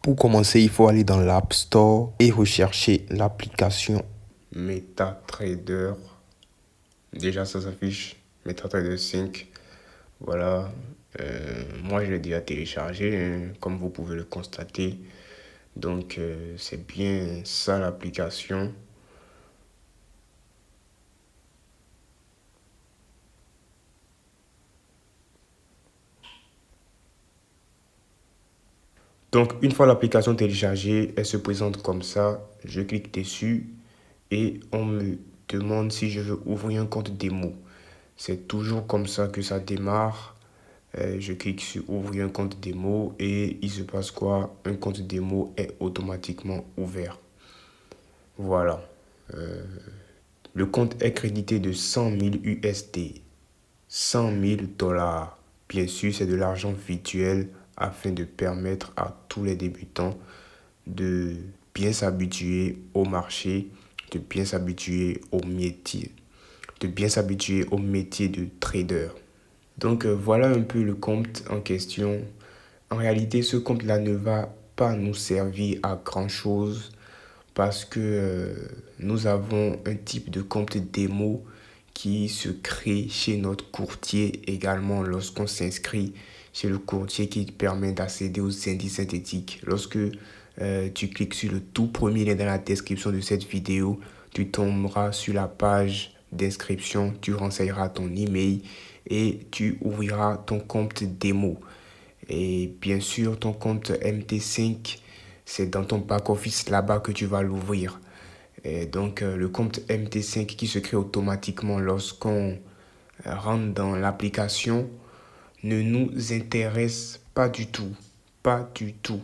Pour commencer, il faut aller dans l'App Store et rechercher l'application MetaTrader. Déjà, ça s'affiche, MetaTrader 5. Voilà, moi je l'ai déjà téléchargé, hein, comme vous pouvez le constater. Donc, c'est bien ça l'application. Donc, une fois l'application téléchargée, elle se présente comme ça. Je clique dessus et on me demande si je veux ouvrir un compte démo. C'est toujours comme ça que ça démarre. Je clique sur ouvrir un compte démo et il se passe quoi? Un compte démo est automatiquement ouvert. Voilà. Le compte est crédité de 100 000 USD. 100 000 dollars. Bien sûr, c'est de l'argent virtuel afin de permettre à tous les débutants de bien s'habituer au marché, de bien s'habituer au métier, de trader. Donc voilà un peu le compte en question. En réalité, ce compte-là ne va pas nous servir à grand-chose parce que nous avons un type de compte démo qui se crée chez notre courtier également lorsqu'on s'inscrit chez le courtier qui permet d'accéder aux indices synthétiques. Lorsque tu cliques sur le tout premier lien dans la description de cette vidéo, tu tomberas sur la page d'inscription, tu renseigneras ton email et tu ouvriras ton compte démo. Et bien sûr, ton compte MT5, c'est dans ton back-office là-bas que tu vas l'ouvrir. Et donc, le compte MT5 qui se crée automatiquement lorsqu'on rentre dans l'application ne nous intéresse pas du tout. Pas du tout.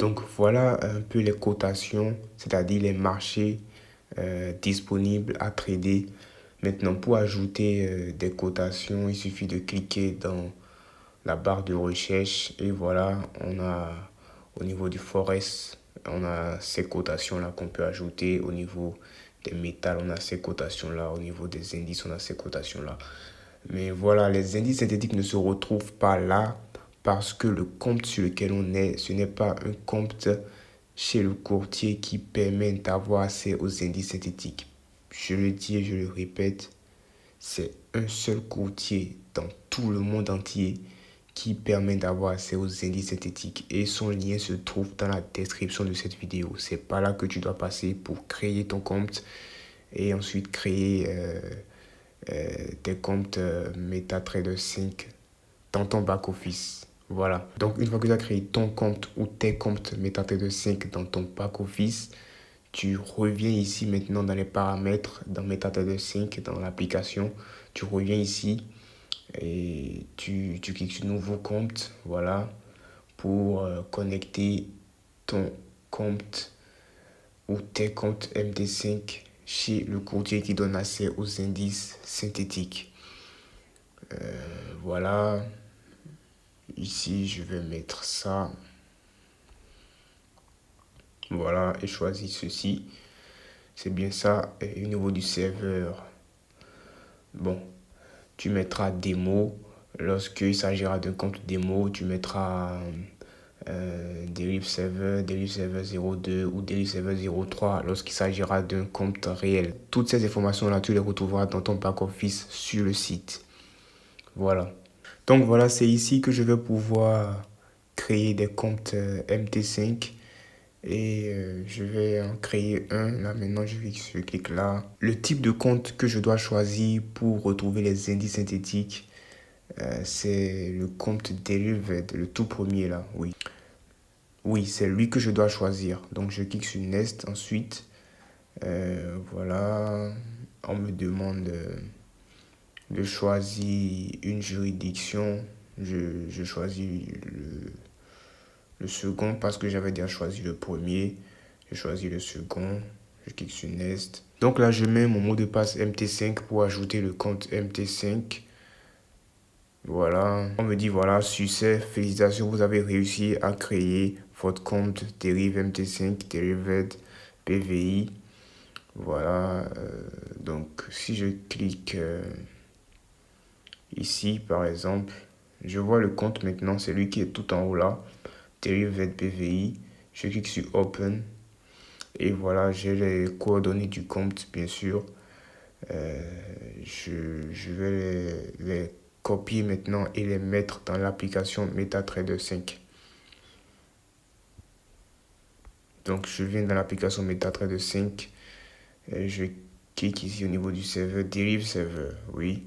Donc, voilà un peu les cotations, c'est-à-dire les marchés disponibles à trader. Maintenant, pour ajouter des cotations, il suffit de cliquer dans la barre de recherche et voilà, on a au niveau du Forex, on a ces cotations-là qu'on peut ajouter. Au niveau des métals, on a ces cotations-là. Au niveau des indices, on a ces cotations-là. Mais voilà, les indices synthétiques ne se retrouvent pas là parce que le compte sur lequel on est, ce n'est pas un compte chez le courtier qui permet d'avoir accès aux indices synthétiques. Je le dis et je le répète, c'est un seul courtier dans tout le monde entier qui permet d'avoir accès aux indices synthétiques et son lien se trouve dans la description de cette vidéo. C'est par là que tu dois passer pour créer ton compte et ensuite créer tes comptes MetaTrader 5 dans ton back-office. Voilà. Donc, une fois que tu as créé ton compte ou tes comptes MetaTrader 5 dans ton back-office, tu reviens ici maintenant dans les paramètres, dans MetaTrader 5, dans l'application. Tu reviens ici et tu cliques sur nouveau compte, voilà, pour connecter ton compte ou tes comptes MT5 chez le courtier qui donne accès aux indices synthétiques. Voilà, ici je vais mettre ça, voilà, et choisir ceci. C'est bien ça. Et au niveau du serveur, bon, tu mettras démo. Lorsqu'il s'agira d'un compte démo, tu mettras Derive Server 02 ou Derive Server 03 lorsqu'il s'agira d'un compte réel. Toutes ces informations-là, tu les retrouveras dans ton back-office sur le site. Voilà. Donc voilà, c'est ici que je vais pouvoir créer des comptes MT5 et je vais en créer un. Là maintenant, je clique là. Le type de compte que je dois choisir pour retrouver les indices synthétiques, c'est le compte Derived, le tout premier là, oui. Oui, c'est lui que je dois choisir. Donc je clique sur Next ensuite. Voilà, on me demande de choisir une juridiction. Je choisis le second parce que j'avais déjà choisi le premier. Je choisis le second. Je clique sur Next. Donc là, je mets mon mot de passe MT5 pour ajouter le compte MT5. Voilà. On me dit voilà, succès, félicitations, vous avez réussi à créer votre compte Derive MT5, Derived PVI. Voilà. Donc, si je clique ici, par exemple, je vois le compte maintenant, c'est lui qui est tout en haut là, Derived PVI. Je clique sur Open. Et voilà, j'ai les coordonnées du compte, bien sûr. Je vais les copier maintenant et les mettre dans l'application MetaTrader 5. Donc, je viens dans l'application MetaTrader 5. Je clique ici au niveau du serveur, Derive Server, oui.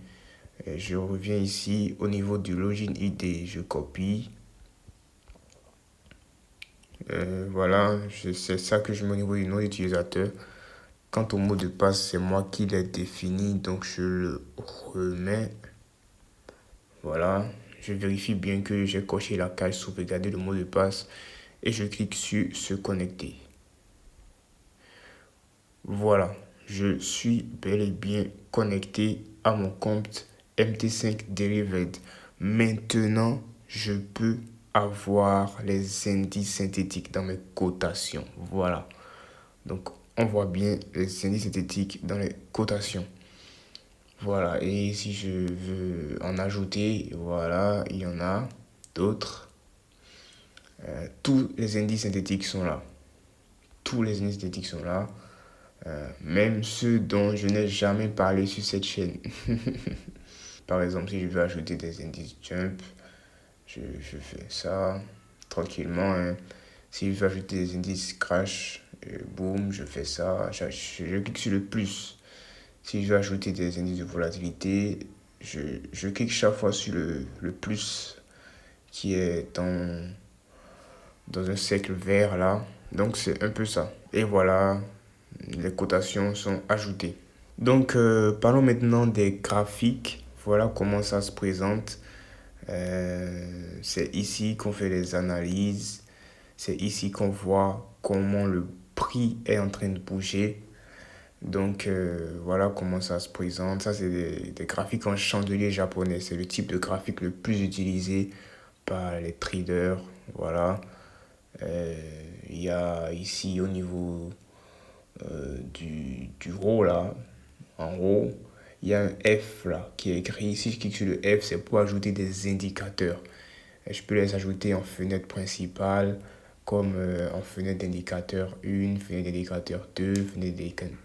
Et je reviens ici au niveau du login ID, je copie. Voilà, c'est ça que je mets au niveau du nom d'utilisateur. Quant au mot de passe, c'est moi qui l'ai défini, donc je le remets. Voilà, je vérifie bien que j'ai coché la case sauvegarder le mot de passe et je clique sur se connecter. Voilà, je suis bel et bien connecté à mon compte MT5 Derived. Maintenant, je peux avoir les indices synthétiques dans mes cotations. Voilà. Donc, on voit bien les indices synthétiques dans les cotations. Voilà. Et si je veux en ajouter, voilà, il y en a d'autres. Tous les indices synthétiques sont là. Tous les indices synthétiques sont là. Même ceux dont je n'ai jamais parlé sur cette chaîne. Par exemple, si je veux ajouter des indices jump, je fais ça tranquillement, hein. Si je veux ajouter des indices crash, boum, je fais ça. Je clique sur le plus. Si je veux ajouter des indices de volatilité, je clique chaque fois sur le plus qui est dans un cercle vert là. Donc c'est un peu ça. Et voilà, les cotations sont ajoutées. Donc parlons maintenant des graphiques. Voilà comment ça se présente. C'est ici qu'on fait les analyses. C'est ici qu'on voit comment le prix est en train de bouger. Donc voilà comment ça se présente. Ça, c'est des graphiques en chandelier japonais. C'est le type de graphique le plus utilisé par les traders. Voilà. Il y a ici au niveau du haut là, en haut, il y a un F là qui est écrit. Si je clique sur le F, c'est pour ajouter des indicateurs. Et je peux les ajouter en fenêtre principale, comme en fenêtre d'indicateur 1, fenêtre d'indicateur 2, fenêtre d'indicateur,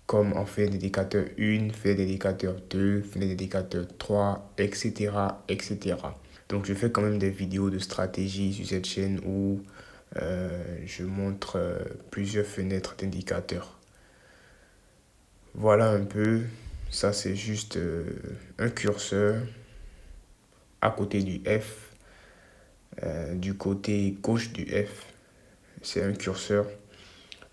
comme en fenêtre d'indicateur 1, fenêtre d'indicateur 2, fenêtre d'indicateur 3, etc., etc. Donc je fais quand même des vidéos de stratégie sur cette chaîne où je montre plusieurs fenêtres d'indicateurs. Voilà un peu, ça c'est juste un curseur à côté du F. Du côté gauche du F, c'est un curseur.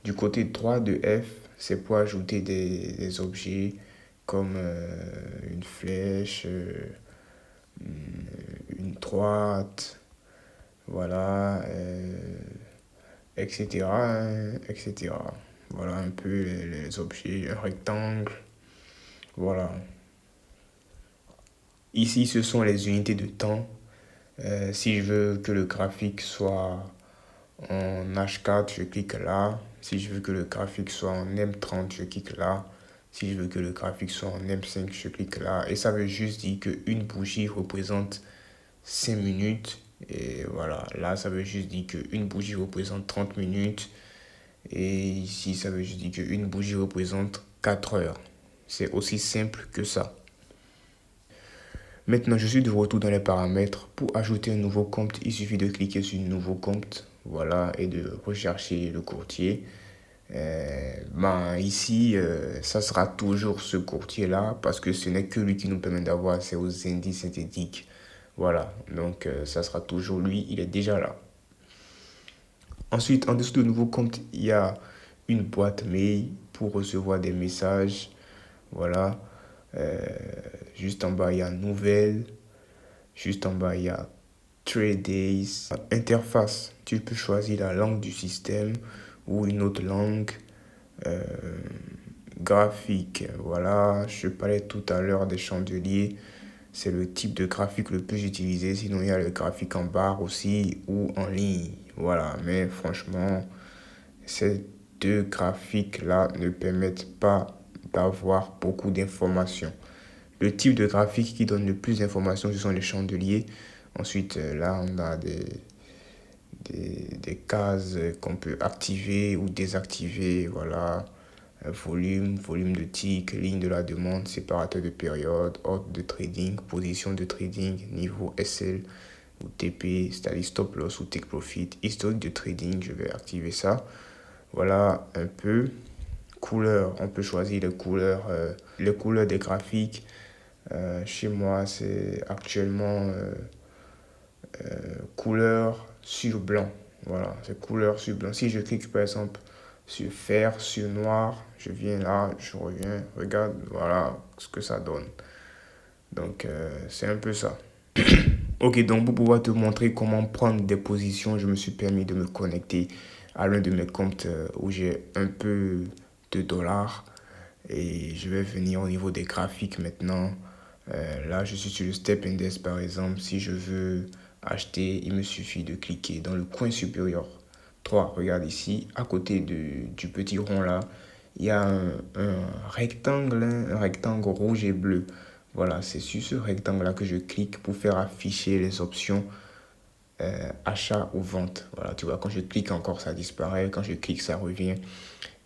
Du côté droit de F, c'est pour ajouter des objets comme une flèche, une droite, voilà, etc., etc. Voilà un peu les objets, un rectangle, voilà. Ici, ce sont les unités de temps. Si je veux que le graphique soit en H4, je clique là. Si je veux que le graphique soit en M30, je clique là. Si je veux que le graphique soit en M5, je clique là. Et ça veut juste dire qu'une bougie représente 5 minutes. Et voilà, là, ça veut juste dire qu'une bougie représente 30 minutes. Et ici, ça veut juste dire qu'une bougie représente 4 heures. C'est aussi simple que ça. Maintenant, je suis de retour dans les paramètres. Pour ajouter un nouveau compte, il suffit de cliquer sur Nouveau compte. Voilà, et de rechercher le courtier. Ici, ça sera toujours ce courtier-là parce que ce n'est que lui qui nous permet d'avoir accès aux indices synthétiques. Voilà, donc ça sera toujours lui, il est déjà là. Ensuite, en dessous de nouveau compte, il y a une boîte mail pour recevoir des messages. Voilà. Juste en bas, il y a Nouvelles. Juste en bas, il y a Trade Days. Interface, tu peux choisir la langue du système ou une autre langue. Graphique, voilà. Je parlais tout à l'heure des chandeliers. C'est le type de graphique le plus utilisé. Sinon, il y a le graphique en barre aussi ou en ligne. Voilà. Mais franchement, ces deux graphiques-là ne permettent pas d'avoir beaucoup d'informations. Le type de graphique qui donne le plus d'informations, ce sont les chandeliers. Ensuite, là, on a des cases qu'on peut activer ou désactiver. Voilà. Volume de tick, ligne de la demande, séparateur de période, ordre de trading, position de trading, niveau SL ou TP, c'est-à-dire stop loss ou take profit, historique de trading, je vais activer ça. Voilà un peu. Couleurs, on peut choisir les couleurs des graphiques. Chez moi, c'est actuellement couleur sur blanc. Voilà, c'est couleur sur blanc. Si je clique par exemple sur fer, sur noir, je viens là, je reviens, regarde, voilà ce que ça donne. Donc, c'est un peu ça. Ok, donc pour pouvoir te montrer comment prendre des positions, je me suis permis de me connecter à l'un de mes comptes où j'ai un peu de dollars. Et je vais venir au niveau des graphiques maintenant. Là, je suis sur le Step Index par exemple. Si je veux acheter, il me suffit de cliquer dans le coin supérieur 3. Regarde ici, à côté du petit rond là, il y a un rectangle, hein, un rectangle rouge et bleu. Voilà, c'est sur ce rectangle-là que je clique pour faire afficher les options achat ou vente. Voilà, tu vois, quand je clique encore, ça disparaît. Quand je clique, ça revient.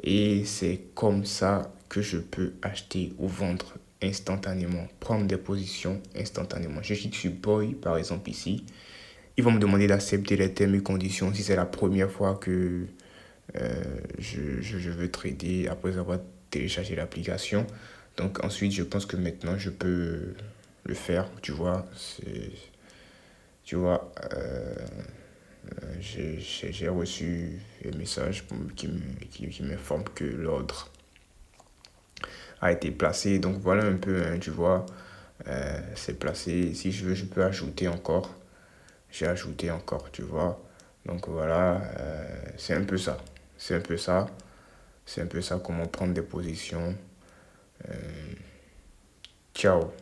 Et c'est comme ça que je peux acheter ou vendre instantanément, prendre des positions instantanément. Je clique sur Buy, par exemple, ici. Ils vont me demander d'accepter les termes et conditions si c'est la première fois que je veux trader après avoir téléchargé l'application. Donc ensuite, je pense que maintenant, je peux le faire, tu vois. Tu vois, j'ai reçu un message qui m'informe que l'ordre a été placé. Donc voilà un peu, hein, tu vois, c'est placé. Si je veux, je peux ajouter encore. J'ai ajouté encore, tu vois. Donc voilà, c'est un peu ça. C'est un peu ça. C'est un peu ça, comment prendre des positions. Ciao.